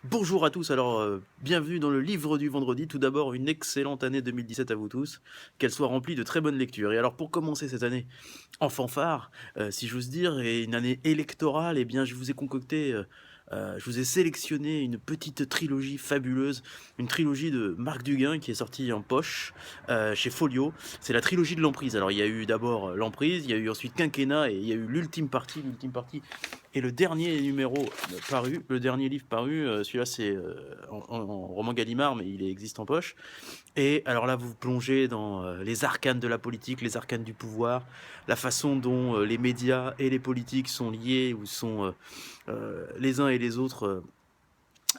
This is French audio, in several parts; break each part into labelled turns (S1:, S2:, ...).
S1: Bonjour à tous, alors bienvenue dans le livre du vendredi. Tout d'abord, une excellente année 2017 à vous tous, qu'elle soit remplie de très bonnes lectures. Et alors pour commencer cette année en fanfare, si j'ose dire, et une année électorale, eh bien je vous ai concocté, je vous ai sélectionné une petite trilogie fabuleuse, une trilogie de Marc Duguin qui est sortie en poche chez Folio. C'est la trilogie de l'Emprise. Alors il y a eu d'abord l'Emprise, il y a eu ensuite Quinquennat et il y a eu l'Ultime Partie. L'Ultime Partie et le dernier numéro paru, le dernier livre paru, celui-là c'est en roman Gallimard, mais il existe en poche. Et alors là, vous vous plongez dans les arcanes de la politique, les arcanes du pouvoir, la façon dont les médias et les politiques sont liés ou sont les uns et les autres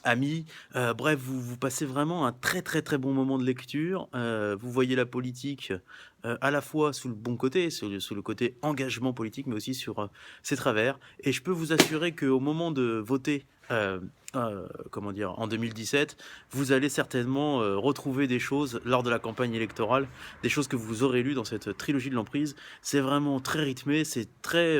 S1: amis. Bref, vous passez vraiment un très très très bon moment de lecture. Vous voyez la politique à la fois sous le bon côté, sous le côté engagement politique, mais aussi sur ses travers. Et je peux vous assurer qu'au moment de voter, comment dire, en 2017, vous allez certainement retrouver des choses lors de la campagne électorale, des choses que vous aurez lues dans cette trilogie de l'Emprise. C'est vraiment très rythmé, c'est très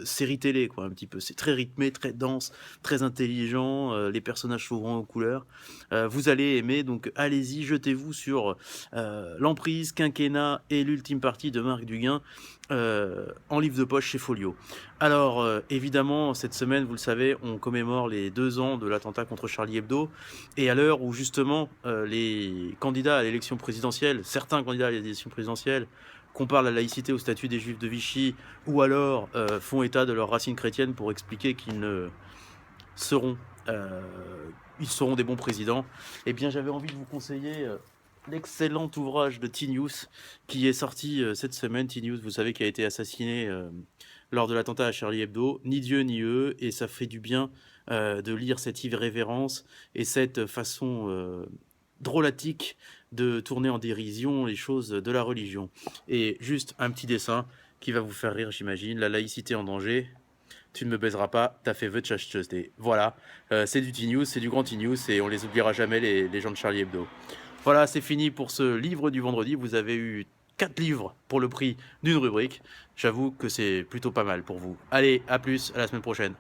S1: série télé, quoi, un petit peu. C'est très rythmé, très dense, très intelligent, les personnages s'ouvrant aux couleurs. Vous allez aimer, donc allez-y, jetez-vous sur l'Emprise, Quinquennat et l'Ultime Partie de Marc Duguin en livre de poche chez Folio. Alors, évidemment, cette semaine, vous le savez, on commémore les 2 ans de l'attentat contre Charlie Hebdo, et à l'heure où justement les candidats à l'élection présidentielle, certains candidats à l'élection présidentielle, comparent la laïcité au statut des Juifs de Vichy, ou alors font état de leurs racines chrétiennes pour expliquer qu'ils ne seront, euh, ils seront des bons présidents, eh bien j'avais envie de vous conseiller l'excellent ouvrage de T-News qui est sorti cette semaine. T-News, vous savez, qui a été assassiné lors de l'attentat à Charlie Hebdo. Ni Dieu ni eux, et ça fait du bien de lire cette irrévérence et cette façon drôlatique de tourner en dérision les choses de la religion. Et juste un petit dessin qui va vous faire rire, j'imagine. La laïcité en danger. Tu ne me baiseras pas, t'as fait The Church Tuesday. Voilà, c'est du T-News, c'est du grand T-News, et on les oubliera jamais, les gens de Charlie Hebdo. Voilà, c'est fini pour ce livre du vendredi. Vous avez eu 4 livres pour le prix d'une rubrique. J'avoue que c'est plutôt pas mal pour vous. Allez, à plus, à la semaine prochaine.